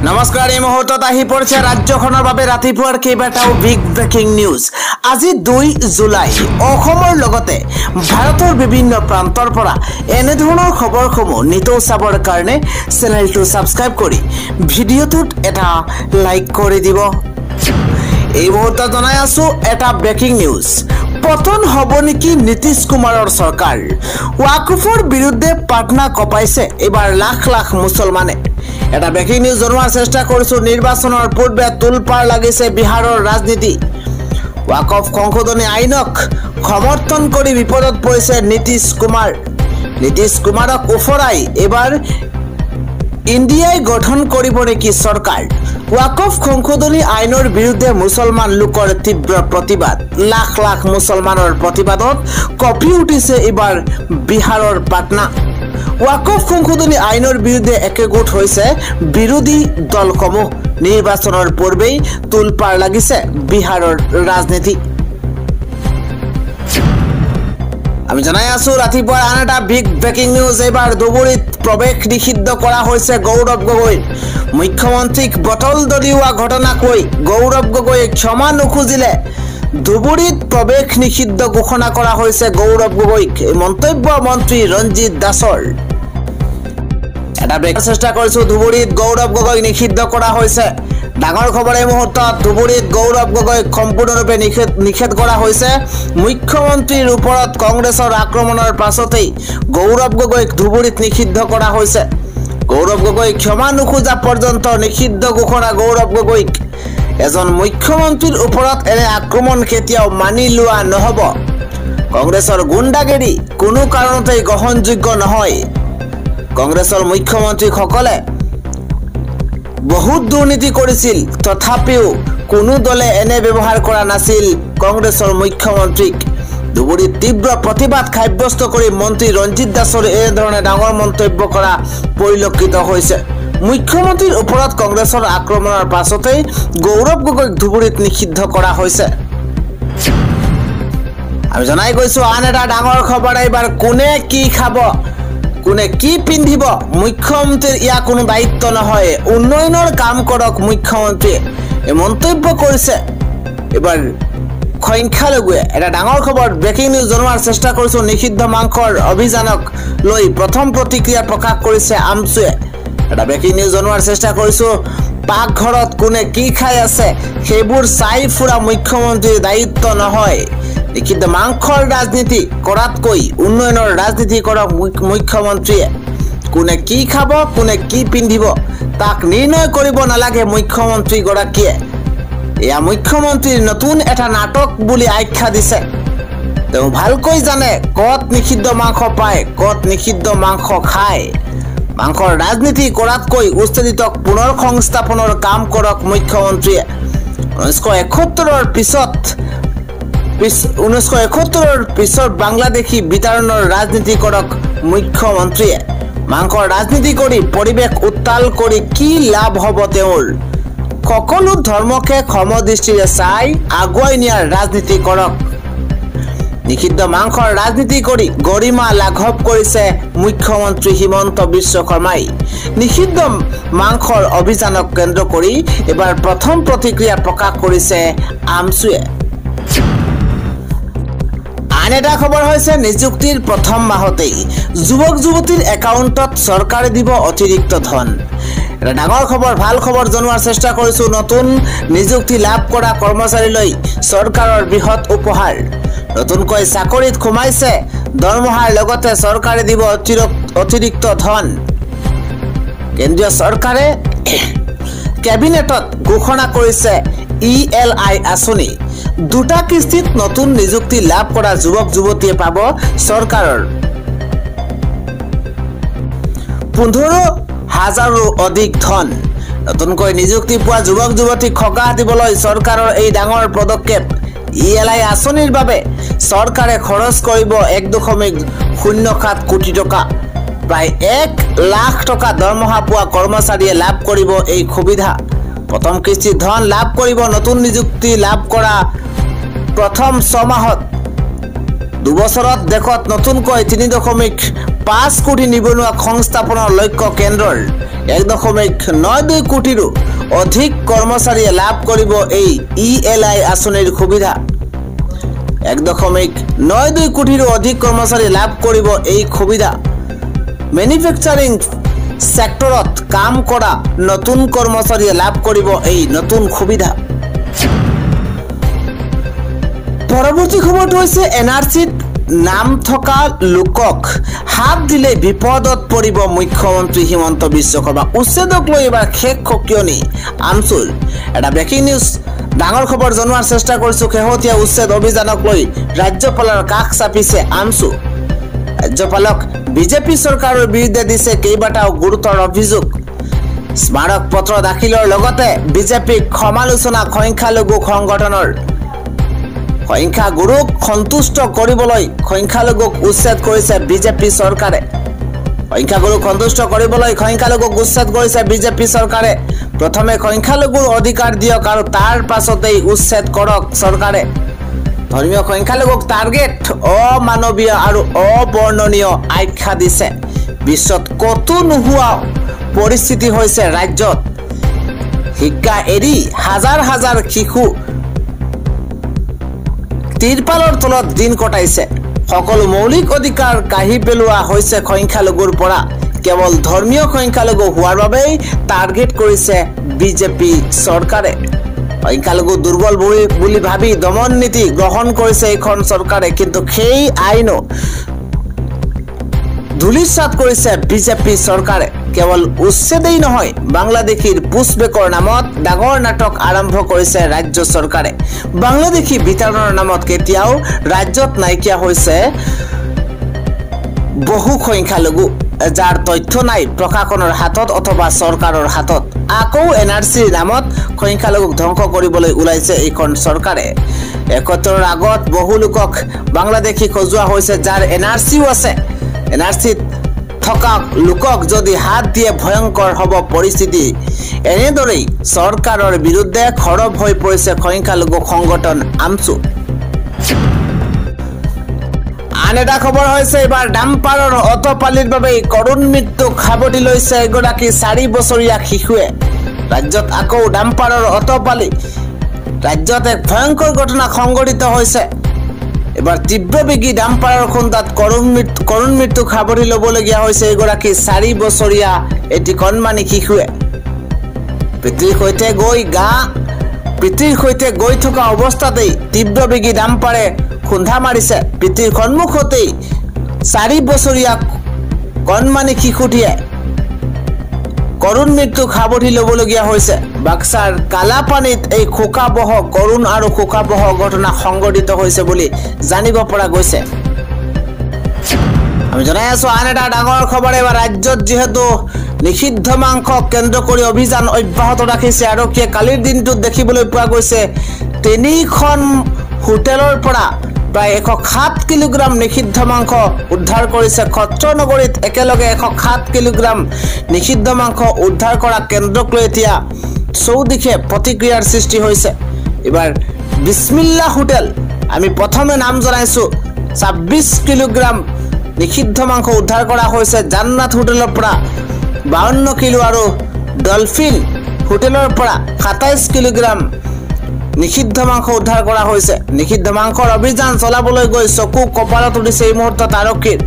নমস্কাৰ এই মুহূৰ্তত আহি পৰিছে ৰাজ্যখনৰ বাবে ৰাতিপুৱাৰ কেইবাটাও বিগ ব্ৰেকিং নিউজ। আজি 2 জুলাই অসমৰ লগতে ভাৰতৰ বিভিন্ন প্ৰান্তৰ পৰা এনে ধৰণৰ খবৰসমূহ নিতৌ চাবৰ কাৰণে চেনেলটো সাবস্ক্ৰাইব কৰি ভিডিঅ'টোত এটা লাইক কৰি দিব। এই মুহূৰ্তত জনাই আছো এটা ব্ৰেকিং নিউজ। পতন হ'ব নেকি নীতিশ কুমাৰৰ চৰকাৰ। ওয়াকফৰ বিৰুদ্ধে পাটনা কপাইছে এবাৰ লাখ লাখ মুছলমানে। এটা ব্ৰেকিং নিউজ জনোৱাৰ চেষ্টা কৰিছো। নিৰ্বাচনৰ পূৰ্বে তুলপাৰ লাগিছে বিহাৰৰ ৰাজনীতি। ওয়াকফ সংশোধনী আইনক সমৰ্থন কৰি বিপদত পৰিছে নীতিশ কুমাৰ। নীতিশ কুমাৰক উফৰাই এবাৰ ইণ্ডিয়াই গঠন কৰিব নেকি চৰকাৰ। ওয়াকফ সংশোধনী আইনৰ বিৰুদ্ধে মুছলমান লোকৰ তীব্ৰ প্ৰতিবাদ। লাখ লাখ মুছলমানৰ প্ৰতিবাদত কঁপি উঠিছে এবাৰ বিহাৰৰ পাটনা। ওয়াকফ সংশোধনী আইনৰ বিৰুদ্ধে একগোট হৈছে বিৰোধী দলসমূহ। নিৰ্বাচনৰ পূৰ্বেই তুলপাৰ লাগিছে বিহাৰৰ ৰাজনীতি। আমি জনাই আছো ৰাতিপুৱাৰ আন এটা বিগ ব্ৰেকিং নিউজ। এইবাৰ ধুবুৰীত প্ৰৱেশ নিষিদ্ধ কৰা হৈছে গৌৰৱ গগৈৰ। মুখ্যমন্ত্ৰীক বটল দলিওৱা ঘটনাক লৈ গৌৰৱ গগৈয়ে ক্ষমা নোখোজিলে। ধুবুৰীত প্ৰৱেশ নিষিদ্ধ ঘোষণা কৰা হৈছে গৌৰৱ গগৈক। এই মন্তব্য মন্ত্ৰী ৰঞ্জিত দাসৰ। এটা ব্ৰেকৰ চেষ্টা কৰিছো। ধুবুৰীত গৌৰৱ গগৈক নিষিদ্ধ কৰা হৈছে। ডাঙৰ খবৰ এই মুহূৰ্তত। ধুবুৰীত গৌৰৱ গগৈক সম্পূৰ্ণৰূপে নিষেধ কৰা হৈছে। মুখ্যমন্ত্ৰীৰ ওপৰত কংগ্ৰেছৰ আক্ৰমণৰ পাছতেই গৌৰৱ গগৈক ধুবুৰীত নিষিদ্ধ কৰা হৈছে। গৌৰৱ গগৈ ক্ষমা নোখোজা পৰ্যন্ত নিষিদ্ধ ঘোষণা গৌৰৱ গগৈক। এজন মুখ্যমন্ত্ৰীৰ ওপৰত এনে আক্ৰমণ কেতিয়াও মানি লোৱা নহব। কংগ্ৰেছৰ গুণ্ডাগিৰি কোনো কাৰণতেই গ্ৰহণযোগ্য নহয়। কংগ্ৰেছৰ মুখ্যমন্ত্ৰীসকলে বহুত দুৰ্নীতি কৰিছিল, তথাপিও কোনো দলে এনে ব্যৱহাৰ কৰা নাছিল কংগ্ৰেছৰ মুখ্যমন্ত্ৰীক। ধুবুৰীত তীব্ৰ প্ৰতিবাদ সাব্যস্ত কৰি মন্ত্ৰী ৰঞ্জিত দাসৰ এনেধৰণে ডাঙৰ মন্তব্য কৰা পৰিলক্ষিত হৈছে। মুখ্যমন্ত্ৰীৰ ওপৰত কংগ্ৰেছৰ আক্ৰমণৰ পাছতেই গৌৰৱ গগৈক ধুবুৰীত নিষিদ্ধ কৰা হৈছে। আমি জনাই গৈছো আন এটা ডাঙৰ খবৰ। এইবাৰ কোনে কি খাব, কোনে কি পিন্ধিব, মুখ্যমন্ত্ৰীৰ ইয়াৰ কোনো দায়িত্ব নহয়। উন্নয়নৰ কাম কৰক মুখ্যমন্ত্ৰীয়ে, এই মন্তব্য কৰিছে এবাৰ সংখ্যালঘুৱে। এটা ডাঙৰ খবৰ ব্ৰেকিং নিউজ জনোৱাৰ চেষ্টা কৰিছো। নিষিদ্ধ মাংসৰ অভিযানক লৈ প্ৰথম প্ৰতিক্ৰিয়া প্ৰকাশ কৰিছে আমচুৱে। এটা ব্ৰেকিং নিউজ জনোৱাৰ চেষ্টা কৰিছো। পাকঘৰত কোনে কি খাই আছে সেইবোৰ চাই ফুৰা মুখ্যমন্ত্ৰীৰ দায়িত্ব নহয়। নিষিদ্ধ মাংসৰ ৰাজনীতি কৰাতকৈ উন্নয়নৰ ৰাজনীতি কৰক মুখ্যমন্ত্ৰীয়ে। কোনে কি খাব, কোনে কি পিন্ধিব তাক নিৰ্ণয় কৰিব নালাগে মুখ্যমন্ত্ৰীগৰাকীয়ে। এয়া মুখ্যমন্ত্ৰীৰ নতুন এটা নাটক বুলি আখ্যা দিছে। তেওঁ ভালকৈ জানে ক'ত নিষিদ্ধ মাংস পায়, ক'ত নিষিদ্ধ মাংস খায়। মাংসৰ ৰাজনীতি কৰাতকৈ উচ্ছেদিতক পুনৰ সংস্থাপনৰ কাম কৰক মুখ্যমন্ত্ৰীয়ে। 1971 পিছত বাংলাদেশী বিতৰণৰ ৰাজনীতি কৰক মুখ্যমন্ত্ৰীয়ে। মাংসৰ ৰাজনীতি কৰি পৰিৱেশ উত্তাল কৰি কি লাভ হ'ব তেওঁৰ। সকলো ধৰ্মকে সমদৃষ্টিৰে চাই আগুৱাই নিয়াৰ ৰাজনীতি কৰক। নিষিদ্ধ মাংসৰ ৰাজনীতি কৰি গৰিমা লাঘৱ কৰিছে মুখ্যমন্ত্ৰী হিমন্ত বিশ্ব শৰ্মাই। নিষিদ্ধ মাংসৰ অভিযানক কেন্দ্ৰ কৰি এবাৰ প্ৰথম প্ৰতিক্ৰিয়া প্ৰকাশ কৰিছে আমচুৱে। আন এটা খবৰ হৈছে নিযুক্তিৰ প্ৰথম মাহতেই যুৱক যুৱতীৰ একাউণ্টত চৰকাৰে দিব অতিৰিক্ত ধন। এটা ডাঙৰ খবৰ, ভাল খবৰ জনোৱাৰ চেষ্টা কৰিছো। নতুন নিযুক্তি লাভ কৰা কৰ্মচাৰীলৈ চৰকাৰৰ বৃহৎ উপহাৰ। নতুনকৈ চাকৰিত সোমাইছে, দৰমহাৰ লগতে চৰকাৰে দিব অতিৰিক্ত ধন। কেন্দ্ৰীয় চৰকাৰে কেবিনেটত ঘোষণা কৰিছে ELI আঁচনি। 2টা কিস্তিত নতুন নিযুক্তি লাভ কৰা যুৱক যুৱতীয়ে পাব চৰকাৰৰ 15,000ৰো অধিক ধন। নতুনকৈ নিযুক্তি পোৱা যুৱক যুৱতীক সকাহ দিবলৈ চৰকাৰৰ এই ডাঙৰ পদক্ষেপ। ELI আঁচনিৰ বাবে চৰকাৰে খৰচ কৰিব 1.07 কোটি টকা। প্ৰায় 1 লাখ টকা দৰমহা পোৱা কৰ্মচাৰীয়ে লাভ কৰিব এই সুবিধা। প্ৰথম কিস্তিৰ ধন লাভ কৰিব নতুন নিযুক্তি লাভ কৰা প্ৰথম 6 মাহত দুবছৰত দেশত নতুনকৈ 3.5 কোটি নিবনুৱা সংস্থাপনৰ লক্ষ্য কেন্দ্ৰৰ 1.92 কোটিৰো অধিক কৰ্মচাৰীয়ে লাভ কৰিব এই ELI আঁচনিৰ সুবিধা 1.92 কোটিৰো অধিক কৰ্মচাৰী লাভ কৰিব এই সুবিধা ম্যানুফ্যাকচাৰিং সেক্টৰত কাম কৰা নতুন কৰ্মচাৰীয়ে লাভ কৰিব এই নতুন সুবিধা পৰৱৰ্তী খবৰটো হৈছে NRCত নাম থকা লোকক হাত দিলে বিপদত পৰিব মুখ্যমন্ত্ৰী হিমন্ত বিশ্ব শৰ্মা উচ্ছেদক লৈ এবাৰ শেষ খকিয়নি আমচুৰ এটা ব্ৰেকিং নিউজ ডাঙৰ খবৰ জনোৱাৰ চেষ্টা কৰিছো শেহতীয়া উচ্ছেদ অভিযানক লৈ ৰাজ্যপালৰ কাষ চাপিছে আমচু ৰাজ্যপালক বিজেপি চৰকাৰৰ বিৰুদ্ধে দিছে কেইবাটাও গুৰুতৰ অভিযোগ স্মাৰক পত্ৰ দাখিলৰ লগতে বিজেপিক সমালোচনা সংখ্যালঘু সংগঠনৰ সংখ্যাগুৰুক সন্তুষ্ট কৰিবলৈ সংখ্যালঘুক উচ্ছেদ কৰিছে বিজেপি চৰকাৰে সংখ্যাগুৰুক সন্তুষ্ট কৰিবলৈ সংখ্যালঘুক উচ্ছেদ কৰিছে বিজেপি চৰকাৰে প্ৰথমে সংখ্যালঘুৰ অধিকাৰ দিয়ক আৰু তাৰ পাছতেই উচ্ছেদ কৰক চৰকাৰে ধৰ্মীয় সংখ্যালঘুক টাৰ্গেট অমানৱীয় আৰু অবৰ্ণনীয় আখ্যা দিছে বিশ্বত কতো নোহোৱা পৰিস্থিতি হৈছে ৰাজ্যত শিক্ষা এৰি হাজাৰ হাজাৰ শিশু তিৰপালৰ তলত দিন কটাইছে সকলো মৌলিক অধিকাৰ কাঢ়ি পেলোৱা হৈছে সংখ্যালঘুৰ পৰা কেৱল ধৰ্মীয় সংখ্যালঘু হোৱাৰ বাবেই টাৰ্গেট কৰিছে বিজেপি চৰকাৰে সংখ্যালঘু দুৰ্বল বুলি ভাবি দমন নীতি গ্ৰহণ কৰিছে এইখন চৰকাৰে কিন্তু সেই আইনো ধুলিসাৎ কৰিছে বিজেপি চৰকাৰে কেৱল উচ্ছেদেই নহয় বাংলাদেশীৰ পুষ্পবেকৰ নামত ডাঙৰ নাটক আৰম্ভ কৰিছে ৰাজ্য চৰকাৰে বাংলাদেশী বিতৰণৰ নামত কেতিয়াও ৰাজ্যত নাইকিয়া হৈছে বহু সংখ্যালঘু যাৰ তথ্য নাই প্ৰশাসনৰ হাতত অথবা চৰকাৰৰ হাতত আকৌ NRCৰ নামত সংখ্যালঘুক ধ্বংস কৰিবলৈ ওলাইছে এইখন চৰকাৰে 71ৰ আগত বহু লোকক বাংলাদেশী খজুৱা হৈছে যাৰ NRCও আছে NRCত থকা লোকক যদি হাত দিয়ে ভয়ংকৰ হ'ব পৰিস্থিতি এনেদৰেই চৰকাৰৰ বিৰুদ্ধে খৰব হৈ পৰিছে সংখ্যালঘু সংগঠন আমচু আন এটা খবৰ হৈছে এবাৰ ডাম্পাৰৰ অটপালিৰ বাবে কৰুণ মৃত্যুক সাৱটি লৈছে এগৰাকী 4 বছৰীয়া শিশুৱে ৰাজ্যত আকৌ ডাম্পাৰৰ অটপালি ৰাজ্যত এক ভয়ংকৰ ঘটনা সংঘটিত হৈছে এবাৰ তীব্ৰবেগী ডাম্পাৰৰ খুন্দাত কৰুণ মৃত্যুক সাৱটি ল'বলগীয়া হৈছে এগৰাকী 4 বছৰীয়া এটি কণমানি শিশুৱে পিতৃৰ সৈতে গৈ থকা অৱস্থাতেই তীব্ৰবেগী ডাম্পাৰে খুন্দা মাৰিছে পিতৃৰ সন্মুখতেই 4 বছৰীয়া কণমানি শিশুটিয়ে কৰুণ মৃত্যুক সাৱটি ল'বলগীয়া হৈছে বাক্সাৰ কালাপানীত এই খোকাবহ কৰুণ আৰু খোকাবহ ঘটনা সংঘটিত হৈছে বুলি জানিব পৰা গৈছে আমি জনাই আছো আন এটা ডাঙৰ খবৰ এবাৰ ৰাজ্যত যেহেতু নিষিদ্ধ মাংস কেন্দ্ৰ কৰি অভিযান অব্যাহত ৰাখিছে আৰক্ষীয়ে কালিৰ দিনটোত দেখিবলৈ পোৱা গৈছে 3খন হোটেলৰ পৰা প্ৰায় 107 কিলোগ্ৰাম নিষিদ্ধ মাংস উদ্ধাৰ কৰিছে খত্ৰনগৰীত একেলগে 107 কিলোগ্ৰাম নিষিদ্ধ মাংস উদ্ধাৰ কৰা কেন্দ্ৰক লৈ এতিয়া চৌদিশে প্ৰতিক্ৰিয়াৰ সৃষ্টি হৈছে এবাৰ বিসমিল্লাহ হোটেল আমি প্ৰথমে নাম জনাইছো 26 কিলোগ্ৰাম নিষিদ্ধ মাংস উদ্ধাৰ কৰা হৈছে জান্নাত হোটেলৰ পৰা 52 কিলো আৰু ডলফিন হোটেলৰ পৰা 27 কিলোগ্ৰাম নিষিদ্ধ মাংস উদ্ধাৰ কৰা হৈছে নিষিদ্ধ মাংসৰ অভিযান চলাবলৈ গৈ চকু কপালত উঠিছে এই মুহূৰ্তত আৰক্ষীৰ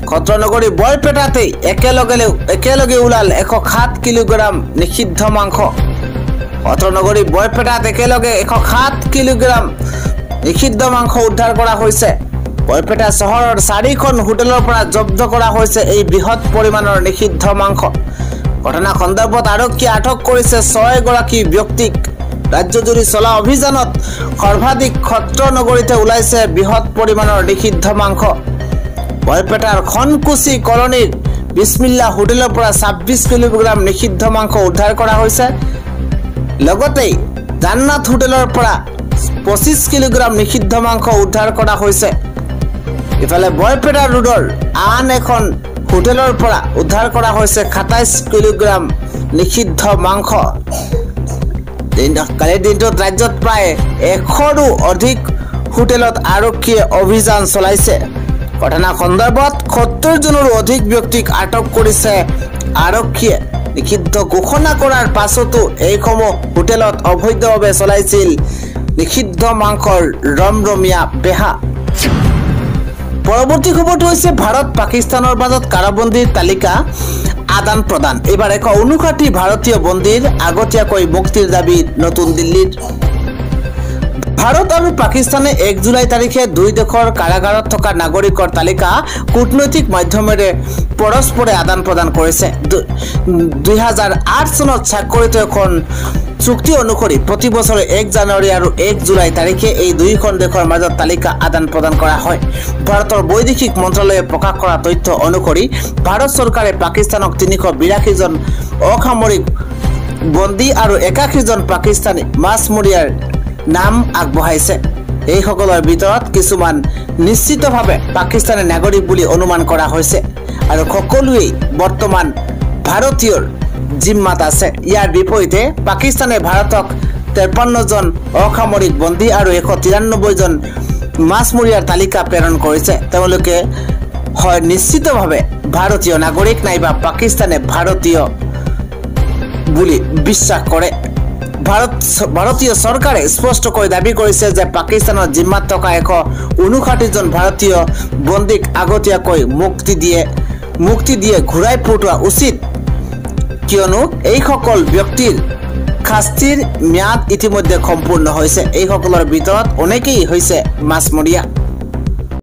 খত্ৰনগৰী বৰপেটাতে একেলগে ওলাল 107 কিলোগ্ৰাম নিষিদ্ধ মাংস খত্ৰনগৰী বৰপেটাত একেলগে 107 কিলোগ্ৰাম নিষিদ্ধ মাংস উদ্ধাৰ কৰা হৈছে বৰপেটা চহৰৰ 4খন হোটেলৰ পৰা জব্দ কৰা হৈছে এই বৃহৎ পৰিমাণৰ নিষিদ্ধ মাংস ঘটনা সন্দৰ্ভত আৰক্ষীয়ে আটক কৰিছে 6 গৰাকী ব্যক্তিক ৰাজ্যজুৰি চলা অভিযানত সৰ্বাধিক খত্ৰনগৰীতে ওলাইছে বৃহৎ পৰিমাণৰ নিষিদ্ধ মাংস বৰপেটাৰ খনকুচি কলনীৰ বিসমিল্লাহ হোটেলৰ পৰা 26 কিলোগ্ৰাম নিষিদ্ধ মাংস উদ্ধাৰ কৰা হৈছে লগতে জান্নাত হোটেলৰ পৰা 25 কিলোগ্ৰাম নিষিদ্ধ মাংস উদ্ধাৰ কৰা হৈছে ইফালে বৰপেটা ৰোডৰ আন এখন হোটেলৰ পৰা উদ্ধাৰ কৰা হৈছে 27 কিলোগ্ৰাম নিষিদ্ধ মাংস কালিৰ দিনটোত ৰাজ্যত প্ৰায় 100ৰো অধিক হোটেলত আৰক্ষীয়ে অভিযান চলাইছে। ঘটনা সন্দৰ্ভত ৭০ জনৰো অধিক ব্যক্তিক আটক কৰিছে আৰক্ষীয়ে। নিষিদ্ধ ঘোষণা কৰাৰ পাছতো এইসমূহ হোটেলত অবৈধভাৱে চলাইছিল নিষিদ্ধ মাংসৰ ৰমৰমীয়া বেহা। পৰৱৰ্তী খবৰটো হৈছে ভাৰত পাকিস্তানৰ মাজত কাৰাবন্দীৰ তালিকা আদান প্ৰদান। এইবাৰ 159 ভাৰতীয় বন্দীৰ আগতীয়াকৈ মুক্তিৰ দাবী নতুন দিল্লীৰ। ভাৰত আৰু পাকিস্তানে 1 জুলাই তাৰিখে দুই দেশৰ কাৰাগাৰত থকা নাগৰিকৰ তালিকা কূটনৈতিক মাধ্যমেৰে পৰস্পৰে আদান প্ৰদান কৰিছে। 2008 চনত স্বাক্ষৰিত এখন চুক্তি অনুসৰি প্ৰতি বছৰে 1 জানুৱাৰী আৰু 1 জুলাই তাৰিখে এই দুইখন দেশৰ মাজত তালিকা আদান প্ৰদান কৰা হয়। ভাৰতৰ বৈদেশিক মন্ত্ৰালয়ে প্ৰকাশ কৰা তথ্য অনুসৰি ভাৰত চৰকাৰে পাকিস্তানক 382 জন অসামৰিক বন্দী আৰু 81 জন পাকিস্তানী মাছমৰীয়াৰ নাম আগবঢ়াইছে। এইসকলৰ ভিতৰত কিছুমান নিশ্চিতভাৱে পাকিস্তানী নাগৰিক বুলি অনুমান কৰা হৈছে আৰু সকলোৱেই বৰ্তমান ভাৰতীয়ৰ জিম্মাত আছে। ইয়াৰ বিপৰীতে পাকিস্তানে ভাৰতক 53 জন অসামৰিক বন্দী আৰু 193 জন মাছমৰীয়াৰ তালিকা প্ৰেৰণ কৰিছে। তেওঁলোকে হয় নিশ্চিতভাৱে ভাৰতীয় নাগৰিক নাইবা পাকিস্তানে ভাৰতীয় বুলি বিশ্বাস কৰে। ভাৰতীয় চৰকাৰে স্পষ্টকৈ দাবী কৰিছে যে পাকিস্তানৰ জিম্মাত থকা 159 জন ভাৰতীয় বন্দীক আগতীয়াকৈ মুক্তি দিয়ে ঘূৰাই পঠোৱা উচিত, কিয়নো এইসকল ব্যক্তিৰ শাস্তিৰ ম্যাদ ইতিমধ্যে সম্পূৰ্ণ হৈছে। এইসকলৰ ভিতৰত অনেকেই হৈছে মাছমৰীয়া।